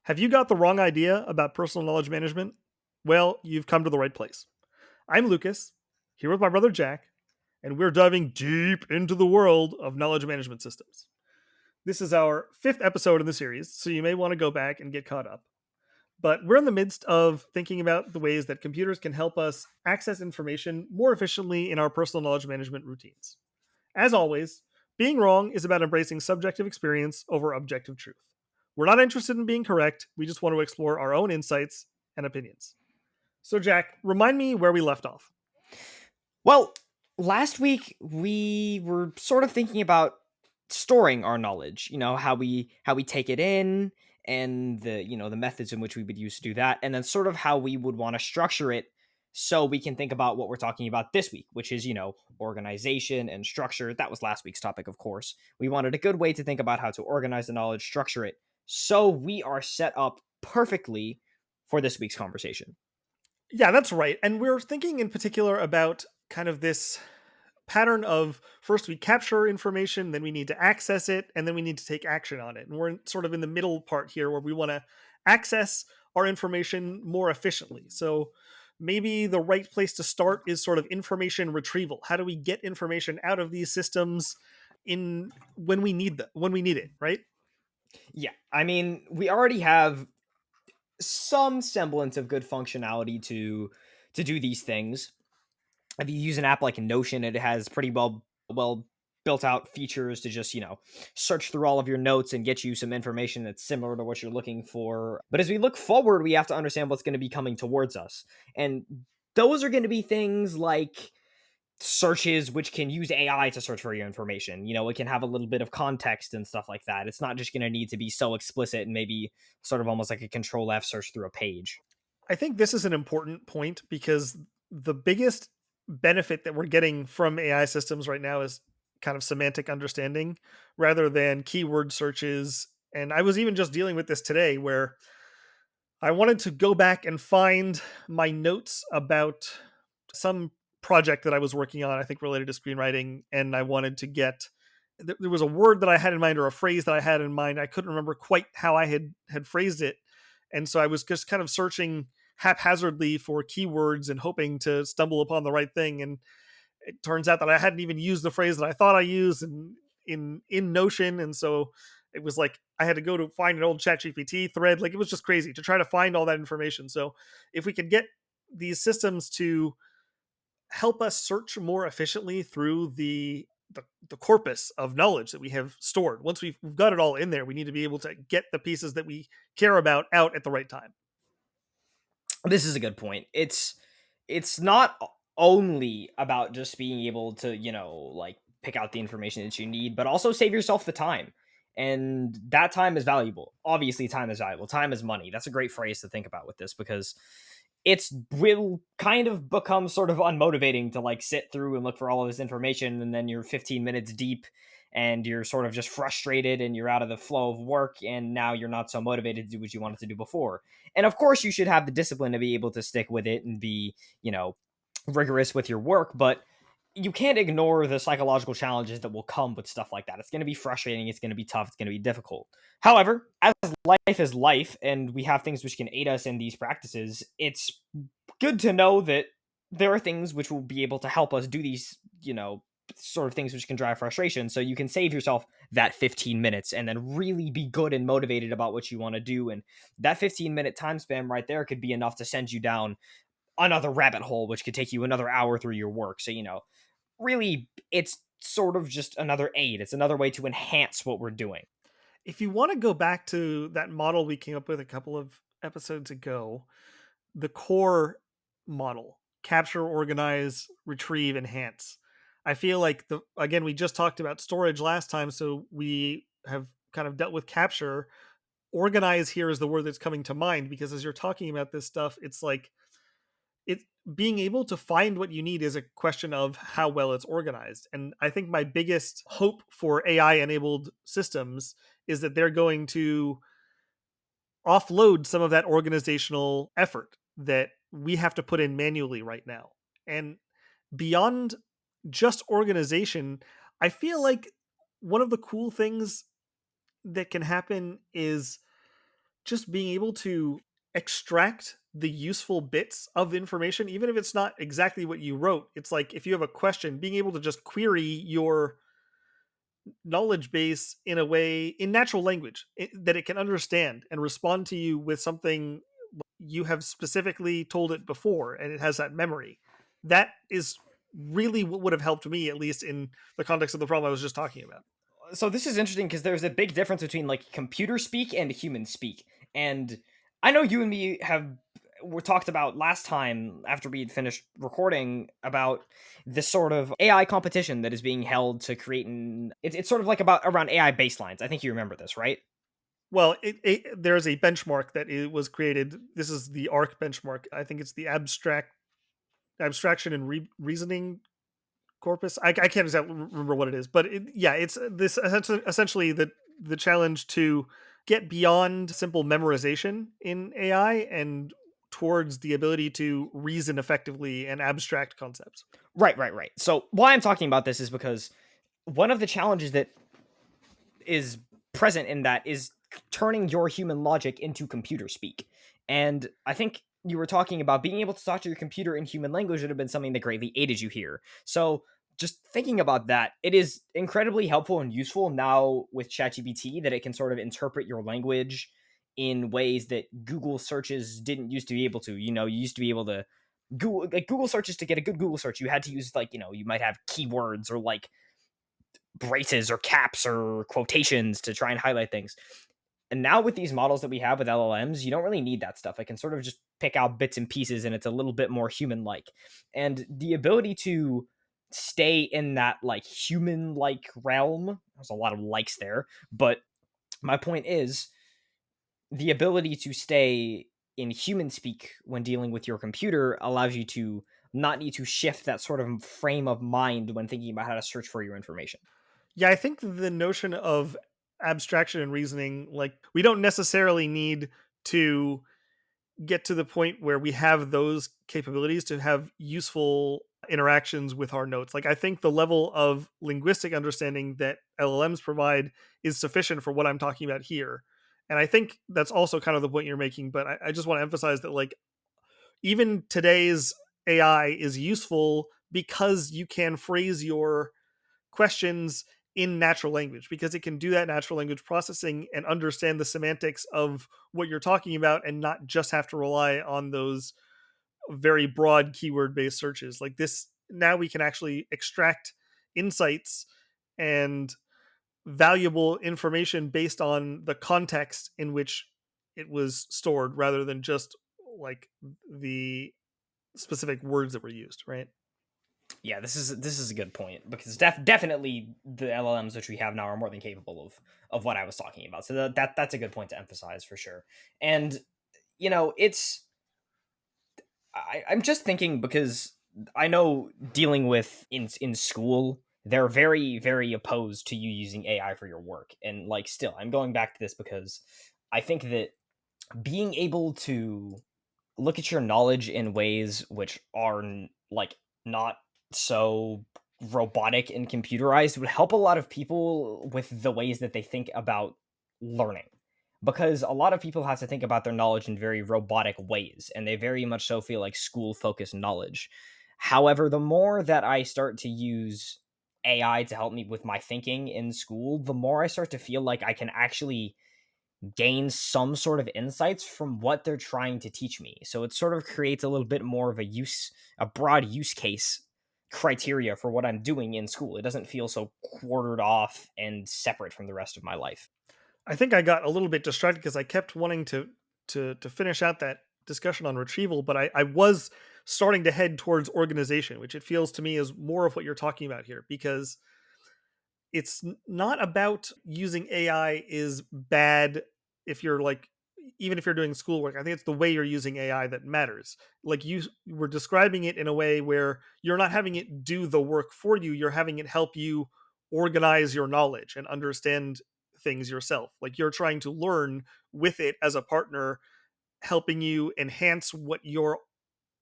Have you got the wrong idea about personal knowledge management? Well, you've come to the right place. I'm Lucas, here with my brother Jack, and we're diving deep into the world of knowledge management systems. This is our fifth episode in the series, so you may want to go back and get caught up. But we're in the midst of thinking about the ways that computers can help us access information more efficiently in our personal knowledge management routines. As always, being wrong is about embracing subjective experience over objective truth. We're not interested in being correct, we just want to explore our own insights and opinions. So, Jack, remind me where we left off. Well, last week we were sort of thinking about storing our knowledge, how we take it in and the methods in which we would use to do that, and then sort of how we would want to structure it so we can think about what we're talking about this week, which is, organization and structure. That was last week's topic, of course. We wanted a good way to think about how to organize the knowledge, structure it, so we are set up perfectly for this week's conversation. Yeah, that's right. And we're thinking in particular about kind of this pattern of first we capture information, then we need to access it, and then we need to take action on it. And we're sort of in the middle part here where we want to access our information more efficiently. So maybe the right place to start is sort of information retrieval. How do we get information out of these systems in when we need it, right? Yeah, I mean, we already have some semblance of good functionality to do these things. If you use an app like Notion, it has pretty well built out features to just, search through all of your notes and get you some information that's similar to what you're looking for. But as we look forward, we have to understand what's going to be coming towards us. And those are going to be things like searches which can use AI to search for your information. It can have a little bit of context and stuff like that. It's not just going to need to be so explicit and maybe sort of almost like a control F search through a page. I think this is an important point because the biggest benefit that we're getting from AI systems right now is kind of semantic understanding rather than keyword searches. And I was even just dealing with this today where I wanted to go back and find my notes about some project that I was working on, I think related to screenwriting. And I wanted to get, there was a word that I had in mind or a phrase that I had in mind. I couldn't remember quite how I had phrased it. And so I was just kind of searching haphazardly for keywords and hoping to stumble upon the right thing. And it turns out that I hadn't even used the phrase that I thought I used in Notion. And so it was like I had to go to find an old ChatGPT thread. Like it was just crazy to try to find all that information. So if we could get these systems to help us search more efficiently through the corpus of knowledge that we have stored. Once we've got it all in there, we need to be able to get the pieces that we care about out at the right time. This is a good point. It's not only about just being able to, like pick out the information that you need, but also save yourself the time. And that time is valuable. Obviously, time is valuable. Time is money. That's a great phrase to think about with this because it's will kind of become sort of unmotivating to like sit through and look for all of this information and then you're 15 minutes deep and you're sort of just frustrated and you're out of the flow of work and now you're not so motivated to do what you wanted to do before. And of course you should have the discipline to be able to stick with it and be, rigorous with your work, but you can't ignore the psychological challenges that will come with stuff like that. It's going to be frustrating, it's going to be tough, it's going to be difficult. However, as life is life and we have things which can aid us in these practices, it's good to know that there are things which will be able to help us do these, sort of things which can drive frustration. So you can save yourself that 15 minutes and then really be good and motivated about what you want to do. And that 15-minute time span right there could be enough to send you down another rabbit hole, which could take you another hour through your work. So, really, it's sort of just another aid. It's another way to enhance what we're doing. If you want to go back to that model we came up with a couple of episodes ago, the core model, capture, organize, retrieve, enhance. I feel like the again we just talked about storage last time, so we have kind of dealt with capture. Organize here is the word that's coming to mind because as you're talking about this stuff, it's like it being able to find what you need is a question of how well it's organized. And I think my biggest hope for AI enabled systems is that they're going to offload some of that organizational effort that we have to put in manually right now. And beyond just organization, I feel like one of the cool things that can happen is just being able to extract the useful bits of information, even if it's not exactly what you wrote. It's like if you have a question, being able to just query your knowledge base in a way in natural language that it can understand and respond to you with something you have specifically told it before and it has that memory. That is really what would have helped me, at least in the context of the problem I was just talking about. So this is interesting because there's a big difference between like computer speak and human speak. And I know you and me have were talked about last time after we had finished recording about this sort of AI competition that is being held to create an it's sort of like about around AI baselines. I think you remember this, right? Well, there's a benchmark that it was created. This is the ARC benchmark. I think it's the abstraction and reasoning corpus. I can't exactly remember what it is, but yeah, it's this essentially the challenge to get beyond simple memorization in AI and towards the ability to reason effectively and abstract concepts. Right, right, right. So why I'm talking about this is because one of the challenges that is present in that is turning your human logic into computer speak. And I think you were talking about being able to talk to your computer in human language would have been something that greatly aided you here. So just thinking about that, it is incredibly helpful and useful now with ChatGPT that it can sort of interpret your language in ways that Google searches didn't used to be able to. You know, you used to be able to Google searches to get a good Google search, you had to use like, you might have keywords or like braces or caps or quotations to try and highlight things. And now with these models that we have with LLMs, you don't really need that stuff. I can sort of just pick out bits and pieces and it's a little bit more human like. And the ability to stay in that like human like realm, there's a lot of likes there, but my point is the ability to stay in human speak when dealing with your computer allows you to not need to shift that sort of frame of mind when thinking about how to search for your information. Yeah, I think the notion of abstraction and reasoning, like we don't necessarily need to get to the point where we have those capabilities to have useful interactions with our notes. Like I think the level of linguistic understanding that LLMs provide is sufficient for what I'm talking about here. And I think that's also kind of the point you're making, but I just want to emphasize that like even today's AI is useful because you can phrase your questions in natural language because it can do that natural language processing and understand the semantics of what you're talking about and not just have to rely on those very broad keyword based searches. Like this, now we can actually extract insights and valuable information based on the context in which it was stored rather than just like the specific words that were used, right? Yeah, this is a good point because definitely the LLMs which we have now are more than capable of what I was talking about. So that's a good point to emphasize for sure. And it's I'm just thinking because I know dealing with in school they're very opposed to you using AI for your work. And like still, I'm going back to this because I think that being able to look at your knowledge in ways which are like not so robotic and computerized would help a lot of people with the ways that they think about learning, because a lot of people have to think about their knowledge in very robotic ways and they very much so feel like school focused knowledge. However, the more that I start to use AI to help me with my thinking in school, the more I start to feel like I can actually gain some sort of insights from what they're trying to teach me. So it sort of creates a little bit more of a broad use case criteria for what I'm doing in school. It doesn't feel so quartered off and separate from the rest of my life. I think I got a little bit distracted because I kept wanting to finish out that discussion on retrieval, but I was starting to head towards organization, which it feels to me is more of what you're talking about here, because it's not about using AI is bad if you're like even if you're doing schoolwork. I think it's the way you're using AI that matters. Like you were describing it in a way where you're not having it do the work for you, you're having it help you organize your knowledge and understand things yourself. Like you're trying to learn with it as a partner, helping you enhance what you're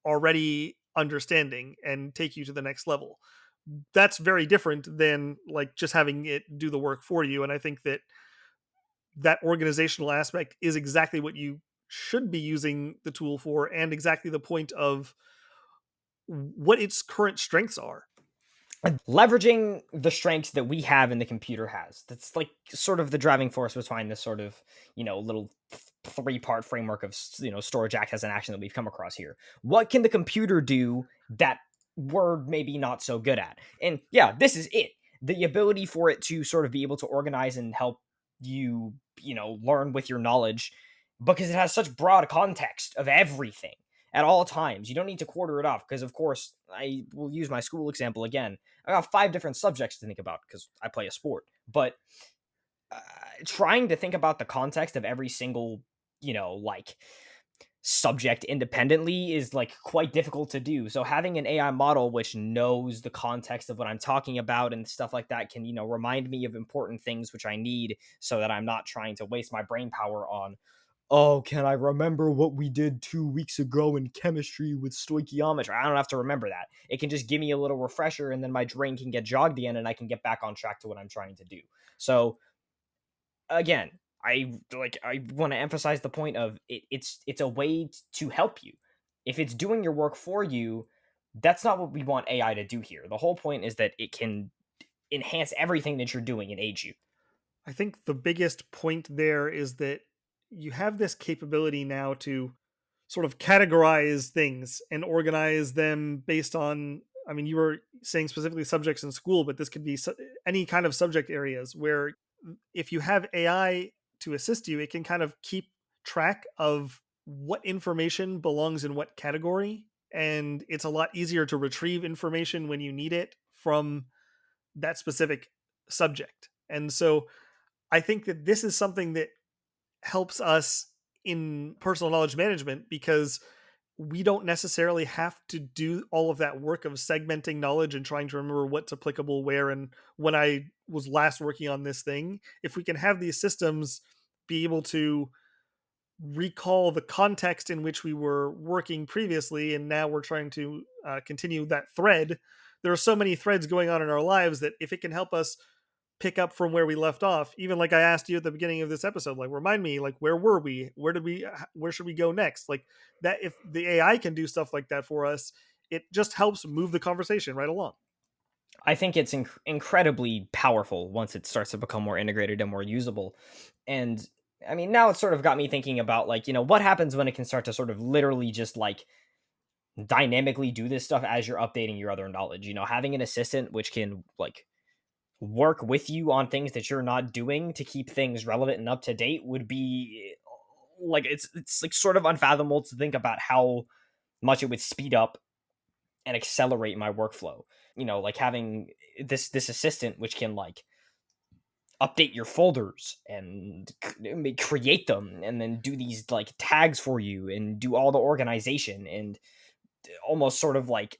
already understanding and take you to the next level. That's very different than like just having it do the work for you. And I think that that organizational aspect is exactly what you should be using the tool for, and exactly the point of what its current strengths are. Leveraging the strengths that we have and the computer has. That's like sort of the driving force behind this sort of, little three-part framework of, storage act as an action that we've come across here. What can the computer do that we're maybe not so good at? And yeah, this is it. The ability for it to sort of be able to organize and help you, learn with your knowledge, because it has such broad context of everything at all times. You don't need to quarter it off because, of course, I will use my school example again. I got 5 different subjects to think about because I play a sport. But trying to think about the context of every single, like subject independently is like quite difficult to do. So having an AI model which knows the context of what I'm talking about and stuff like that can, remind me of important things which I need so that I'm not trying to waste my brain power on, oh, can I remember what we did 2 weeks ago in chemistry with stoichiometry? I don't have to remember that. It can just give me a little refresher, and then my brain can get jogged again, and I can get back on track to what I'm trying to do. So again, I want to emphasize the point of it's a way to help you. If it's doing your work for you, that's not what we want AI to do here. The whole point is that it can enhance everything that you're doing and aid you. I think the biggest point there is that you have this capability now to sort of categorize things and organize them based on, I mean, you were saying specifically subjects in school, but this could be any kind of subject areas where if you have AI to assist you, it can kind of keep track of what information belongs in what category. And it's a lot easier to retrieve information when you need it from that specific subject. And so I think that this is something that helps us in personal knowledge management because we don't necessarily have to do all of that work of segmenting knowledge and trying to remember what's applicable where and when I was last working on this thing. If we can have these systems be able to recall the context in which we were working previously, and now we're trying to continue that thread, there are so many threads going on in our lives that if it can help us pick up from where we left off, even like I asked you at the beginning of this episode, like remind me, like where were we, where should we go next, like that, if the AI can do stuff like that for us, it just helps move the conversation right along. I think it's incredibly powerful once it starts to become more integrated and more usable. And I mean, now it's sort of got me thinking about like, what happens when it can start to sort of literally just like dynamically do this stuff as you're updating your other knowledge. Having an assistant which can like work with you on things that you're not doing to keep things relevant and up to date would be like it's like sort of unfathomable to think about how much it would speed up and accelerate my workflow. Like having this assistant which can like update your folders and create them and then do these like tags for you and do all the organization and almost sort of like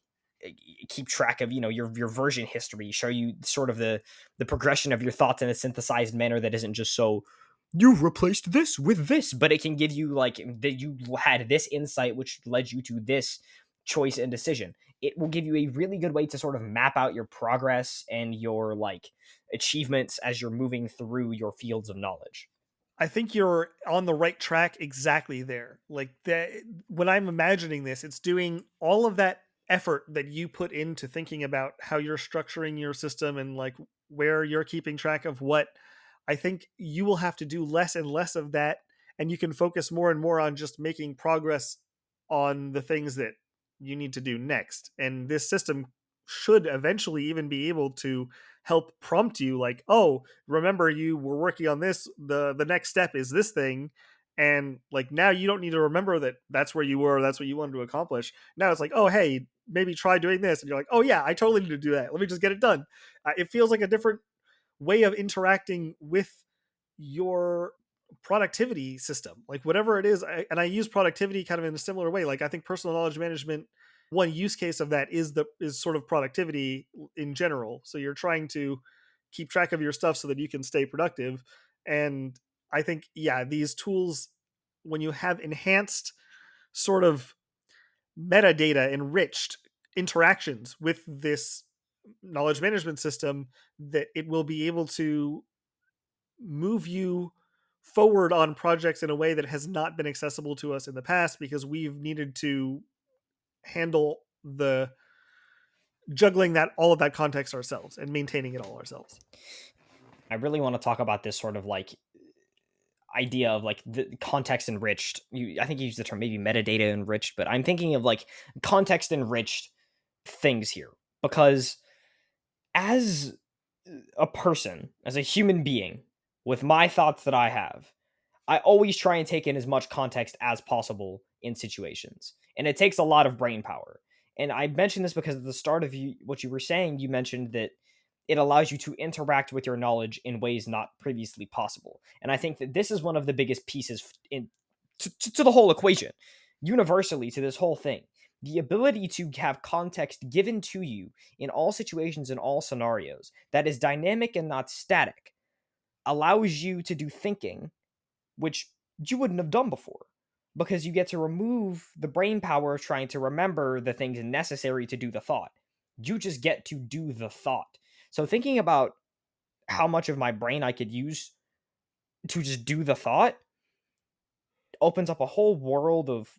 keep track of your version history, show you sort of the progression of your thoughts in a synthesized manner that isn't just so you've replaced this with this, but it can give you like that you had this insight which led you to this choice and decision. It will give you a really good way to sort of map out your progress and your like achievements as you're moving through your fields of knowledge. I think you're on the right track exactly there. Like that, when I'm imagining this, it's doing all of that effort that you put into thinking about how you're structuring your system and like where you're keeping track of what. I think you will have to do less and less of that, and you can focus more and more on just making progress on the things that you need to do next. And this system should eventually even be able to help prompt you like, oh, remember you were working on this, the next step is this thing, and like now you don't need to remember that that's where you were, that's what you wanted to accomplish. Now it's like, oh hey, maybe try doing this, and you're like, oh yeah, I totally need to do that, let me just get it done. It feels like a different way of interacting with your productivity system, like whatever it is. And I use productivity kind of in a similar way. Like I think personal knowledge management, one use case of that is sort of productivity in general. So you're trying to keep track of your stuff so that you can stay productive. And I think, yeah, these tools, when you have enhanced sort of metadata enriched interactions with this knowledge management system, that it will be able to move you forward on projects in a way that has not been accessible to us in the past because we've needed to handle the juggling that all of that context ourselves and maintaining it all ourselves. I really want to talk about this sort of like idea of like the context enriched. I think you use the term maybe metadata enriched, but I'm thinking of like context enriched things here because as a person, as a human being, with my thoughts that I have, I always try and take in as much context as possible in situations. And it takes a lot of brain power. And I mentioned this because at the start of what you were saying, you mentioned that it allows you to interact with your knowledge in ways not previously possible. And I think that this is one of the biggest pieces to the whole equation, universally to this whole thing. The ability to have context given to you in all situations, in all scenarios, that is dynamic and not static, allows you to do thinking which you wouldn't have done before because you get to remove the brain power of trying to remember the things necessary to do the thought. You just get to do the thought. So thinking about how much of my brain I could use to just do the thought opens up a whole world of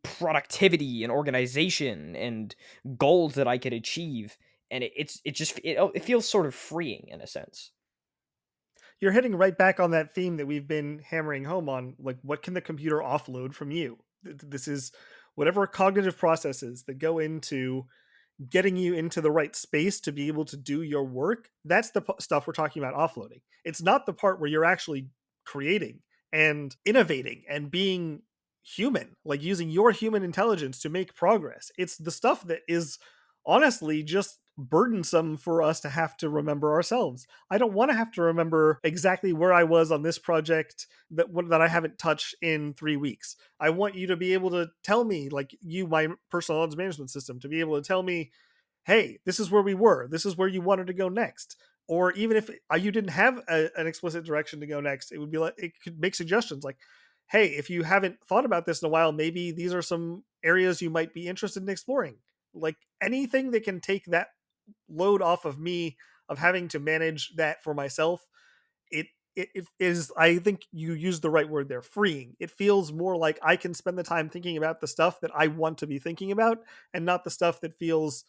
productivity and organization and goals that I could achieve. And it feels sort of freeing in a sense. You're hitting right back on that theme that we've been hammering home on. Like, what can the computer offload from you? This is whatever cognitive processes that go into getting you into the right space to be able to do your work. That's the stuff we're talking about offloading. It's not the part where you're actually creating and innovating and being human, like using your human intelligence to make progress. It's the stuff that is honestly just burdensome for us to have to remember ourselves. I don't want to have to remember exactly where I was on this project that I haven't touched in 3 weeks. I want you to be able to tell me, like you, my personal knowledge management system, to be able to tell me, hey, this is where we were. This is where you wanted to go next. Or even if you didn't have an explicit direction to go next, it would be like it could make suggestions like, hey, if you haven't thought about this in a while, maybe these are some areas you might be interested in exploring. Like anything that can take that load off of me of having to manage that for myself, it it is, I think you used the right word there, freeing. It feels more like I can spend the time thinking about the stuff that I want to be thinking about and not the stuff that feels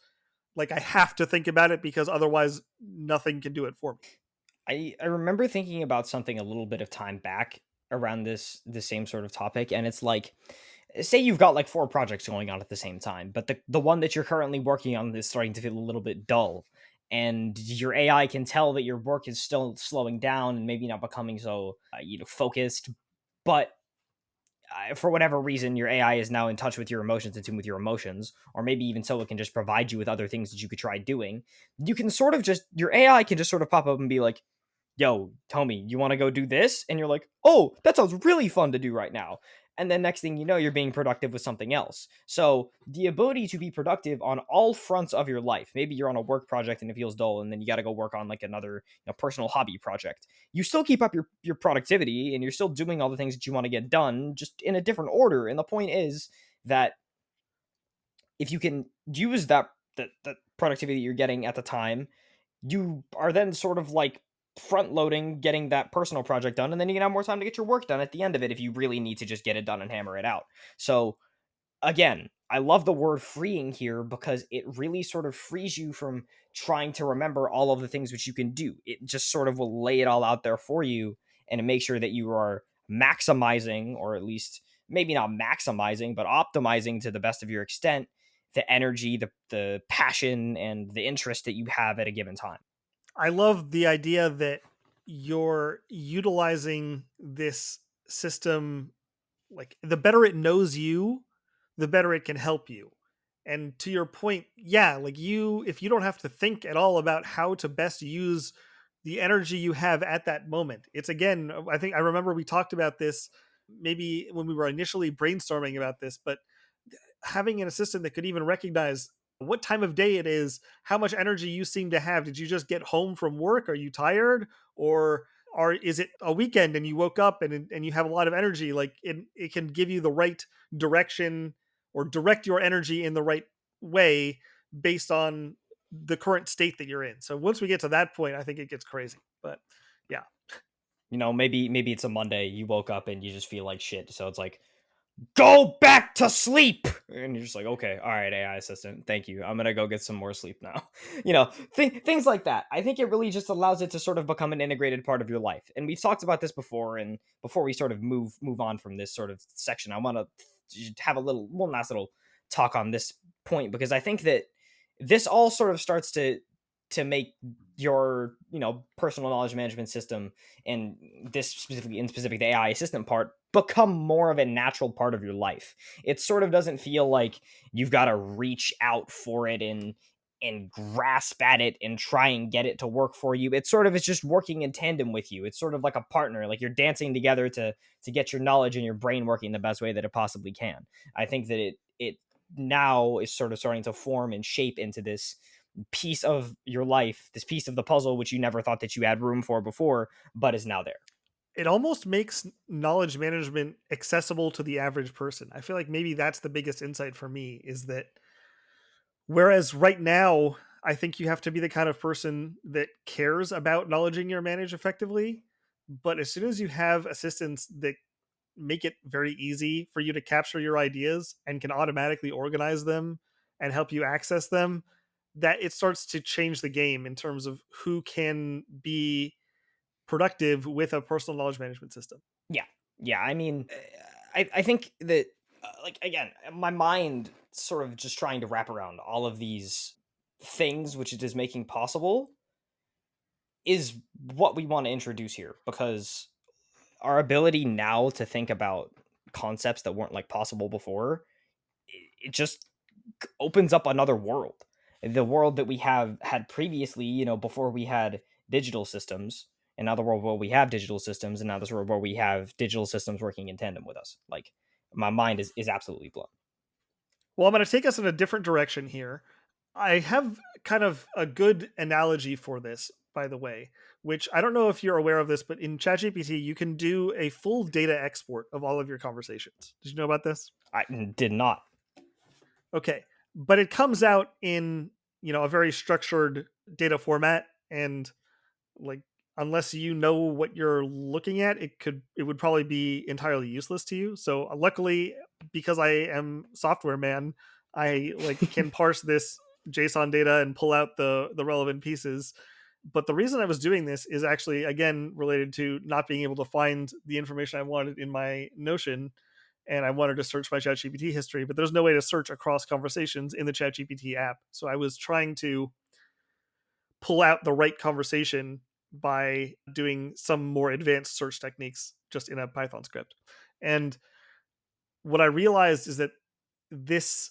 like I have to think about it because otherwise nothing can do it for me. I remember thinking about something a little bit of time back around the same sort of topic, and it's like, say you've got like four projects going on at the same time, but the one that you're currently working on is starting to feel a little bit dull, and your AI can tell that your work is still slowing down and maybe not becoming so focused, but for whatever reason, your AI is now in touch with your emotions, in tune with your emotions, or maybe even so, it can just provide you with other things that you could try doing. You can sort of just, your AI can just sort of pop up and be like, yo, Tommy, you want to go do this? And you're like, oh, that sounds really fun to do right now. And then next thing you know, you're being productive with something else. So the ability to be productive on all fronts of your life. Maybe you're on a work project and it feels dull, and then you got to go work on like another personal hobby project. You still keep up your productivity and you're still doing all the things that you want to get done, just in a different order. And the point is that if you can use that productivity that you're getting at the time, you are then sort of like front loading getting that personal project done, and then you can have more time to get your work done at the end of it if you really need to just get it done and hammer it out. So again, I love the word freeing here because it really sort of frees you from trying to remember all of the things which you can do. It just sort of will lay it all out there for you and make sure that you are maximizing, or at least maybe not maximizing, but optimizing to the best of your extent, the energy, the passion, and the interest that you have at a given time. I love the idea that you're utilizing this system, like the better it knows you, the better it can help you. And to your point, yeah, like you, if you don't have to think at all about how to best use the energy you have at that moment, it's again, I think I remember we talked about this maybe when we were initially brainstorming about this, but having an assistant that could even recognize what time of day it is, how much energy you seem to have. Did you just get home from work? Are you tired? Or is it a weekend and you woke up and you have a lot of energy? Like it can give you the right direction or direct your energy in the right way based on the current state that you're in. So once we get to that point, I think it gets crazy. But yeah. Maybe it's a Monday, you woke up and you just feel like shit. So it's like, go back to sleep. And you're just like, okay, all right, AI assistant, thank you. I'm gonna go get some more sleep now. Things like that. I think it really just allows it to sort of become an integrated part of your life. And we've talked about this before. And before we sort of move on from this sort of section, I want to have a little one last little talk on this point, because I think that this all sort of starts to make your personal knowledge management system, and this specific the AI assistant part, become more of a natural part of your life. It sort of doesn't feel like you've got to reach out for it and grasp at it and try and get it to work for you. It's just working in tandem with you. It's sort of like a partner, like you're dancing together to get your knowledge and your brain working the best way that it possibly can. I think that it now is sort of starting to form and shape into this piece of your life, this piece of the puzzle which you never thought that you had room for before, but is now there. It almost makes knowledge management accessible to the average person. I feel like maybe that's the biggest insight for me is that whereas right now, I think you have to be the kind of person that cares about knowledging your manage effectively. But as soon as you have assistants that make it very easy for you to capture your ideas and can automatically organize them and help you access them, that it starts to change the game in terms of who can be productive with a personal knowledge management system. Yeah. Yeah. I mean, I think that, like, again, my mind sort of just trying to wrap around all of these things which it is making possible is what we want to introduce here, because our ability now to think about concepts that weren't like possible before, it just opens up another world. The world that we have had previously, before we had digital systems, and now the world where we have digital systems, and now this world where we have digital systems working in tandem with us. Like, my mind is absolutely blown. Well, I'm going to take us in a different direction here. I have kind of a good analogy for this, by the way, which I don't know if you're aware of this, but in ChatGPT, you can do a full data export of all of your conversations. Did you know about this? I did not. Okay. But it comes out in, a very structured data format, and like unless you know what you're looking at, it would probably be entirely useless to you. So luckily, because I am software man, I like can parse this JSON data and pull out the relevant pieces. But the reason I was doing this is actually again related to not being able to find the information I wanted in my Notion, and I wanted to search my ChatGPT history, but there's no way to search across conversations in the ChatGPT app. So I was trying to pull out the right conversation by doing some more advanced search techniques just in a Python script. And what I realized is that this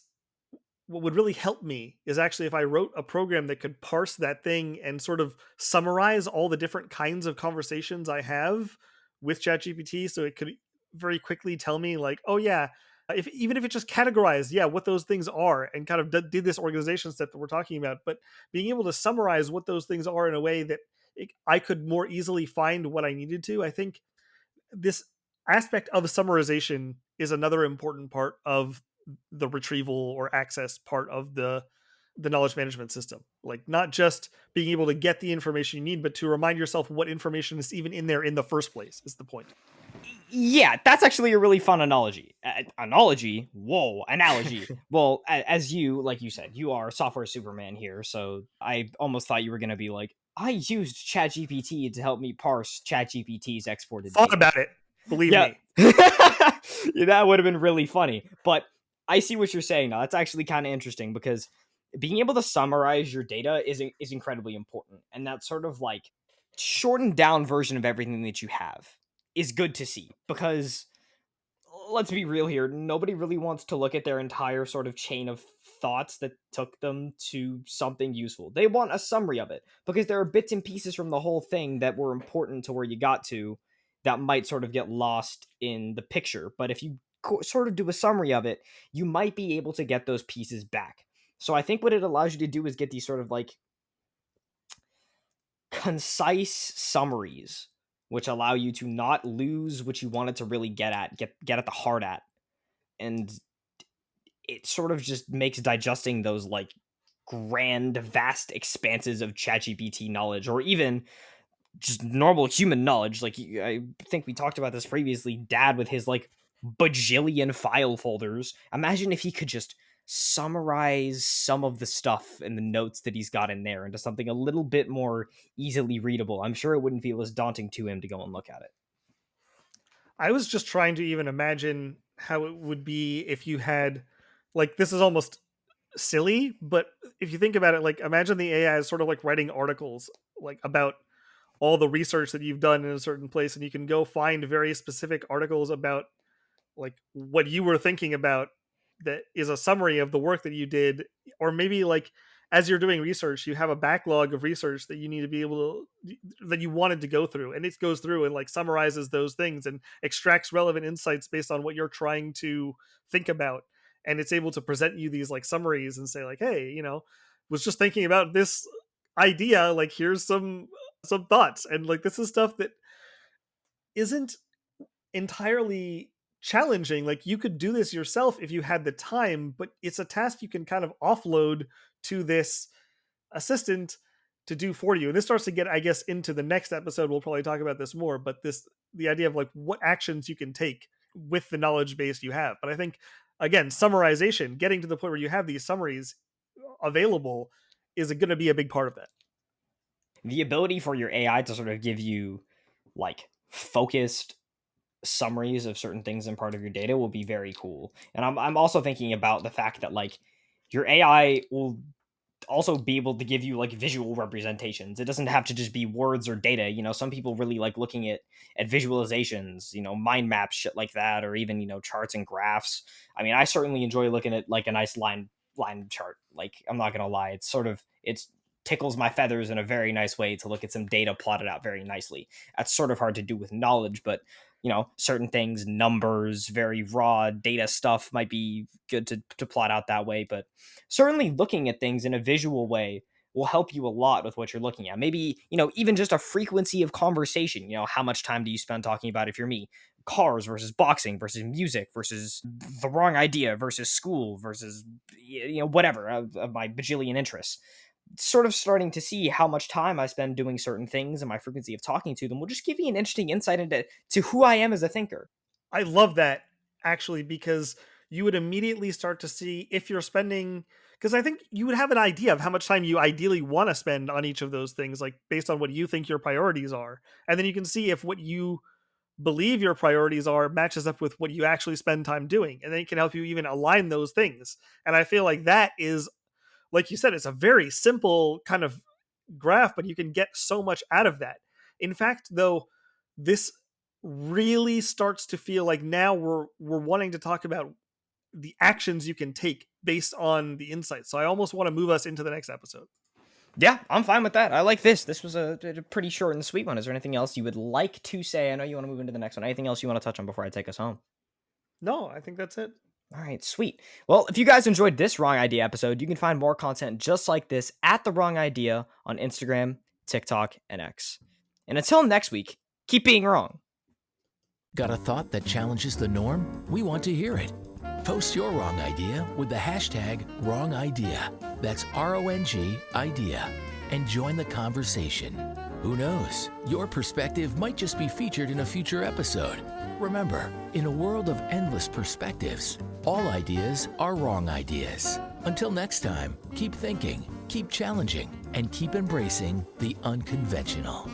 what would really help me is actually if I wrote a program that could parse that thing and sort of summarize all the different kinds of conversations I have with ChatGPT, so it could very quickly tell me like, oh yeah, if even if it just categorized, yeah, what those things are and kind of did this organization step that we're talking about, but being able to summarize what those things are in a way that I could more easily find what I needed to. I think this aspect of summarization is another important part of the retrieval or access part of the knowledge management system. Like not just being able to get the information you need, but to remind yourself what information is even in there in the first place is the point. Yeah, that's actually a really fun analogy. Analogy? Whoa, analogy. Well, as you, like you said, you are software Superman here, so I almost thought you were going to be like, I used ChatGPT to help me parse ChatGPT's exported Thought data. about it. Believe Yeah. me. Yeah, that would have been really funny. But I see what you're saying now. That's actually kind of interesting, because being able to summarize your data is incredibly important. And that sort of like shortened down version of everything that you have is good to see, because let's be real here, nobody really wants to look at their entire sort of chain of thoughts that took them to something useful. They want a summary of it, because there are bits and pieces from the whole thing that were important to where you got to that might sort of get lost in the picture. But if you sort of do a summary of it, you might be able to get those pieces back. So I think what it allows you to do is get these sort of like concise summaries, which allow you to not lose what you wanted to really get at the heart at. And it sort of just makes digesting those like grand, vast expanses of ChatGPT knowledge, or even just normal human knowledge. Like I think we talked about this previously. Dad with his like bajillion file folders. Imagine if he could just summarize some of the stuff and the notes that he's got in there into something a little bit more easily readable. I'm sure it wouldn't feel as daunting to him to go and look at it. I was just trying to even imagine how it would be if you had, like, this is almost silly, but if you think about it, like, imagine the AI is sort of like writing articles, like, about all the research that you've done in a certain place, and you can go find very specific articles about like what you were thinking about that is a summary of the work that you did, or maybe like as you're doing research you have a backlog of research that you need to be able to, that you wanted to go through, and it goes through and like summarizes those things and extracts relevant insights based on what you're trying to think about, and it's able to present you these like summaries and say like, hey, was just thinking about this idea, like here's some thoughts, and like this is stuff that isn't entirely challenging. Like you could do this yourself if you had the time, but it's a task you can kind of offload to this assistant to do for you. And this starts to get, I guess, into the next episode. We'll probably talk about this more, but the idea of like what actions you can take with the knowledge base you have. But I think again, summarization, getting to the point where you have these summaries available is going to be a big part of that. The ability for your AI to sort of give you like focused summaries of certain things in part of your data will be very cool. And I'm also thinking about the fact that like your AI will also be able to give you like visual representations. It doesn't have to just be words or data. Some people really like looking at visualizations, mind maps, shit like that, or even charts and graphs. I mean, I certainly enjoy looking at like a nice line chart. Like I'm not gonna lie, it's tickles my feathers in a very nice way to look at some data plotted out very nicely. That's sort of hard to do with knowledge, but certain things, numbers, very raw data stuff might be good to plot out that way. But certainly looking at things in a visual way will help you a lot with what you're looking at. Maybe, even just a frequency of conversation. How much time do you spend talking about, if you're me, cars versus boxing versus music versus the wrong idea versus school versus, whatever of my bajillion interests. Sort of starting to see how much time I spend doing certain things and my frequency of talking to them will just give you an interesting insight into who I am as a thinker. I love that actually, because you would immediately start to see if you're spending, because I think you would have an idea of how much time you ideally want to spend on each of those things, like based on what you think your priorities are. And then you can see if what you believe your priorities are matches up with what you actually spend time doing. And then it can help you even align those things. And I feel like that is, like you said, it's a very simple kind of graph, but you can get so much out of that. In fact, though, this really starts to feel like now we're wanting to talk about the actions you can take based on the insights. So I almost want to move us into the next episode. Yeah, I'm fine with that. I like this. This was a pretty short and sweet one. Is there anything else you would like to say? I know you want to move into the next one. Anything else you want to touch on before I take us home? No, I think that's it. All right, sweet. Well, if you guys enjoyed this Wrong Idea episode, you can find more content just like this at The Wrong Idea on Instagram, TikTok, and X. And until next week, keep being wrong. Got a thought that challenges the norm? We want to hear it. Post your wrong idea with the hashtag Wrong Idea. That's RONG idea. And join the conversation. Who knows? Your perspective might just be featured in a future episode. Remember, in a world of endless perspectives, all ideas are wrong ideas. Until next time, keep thinking, keep challenging, and keep embracing the unconventional.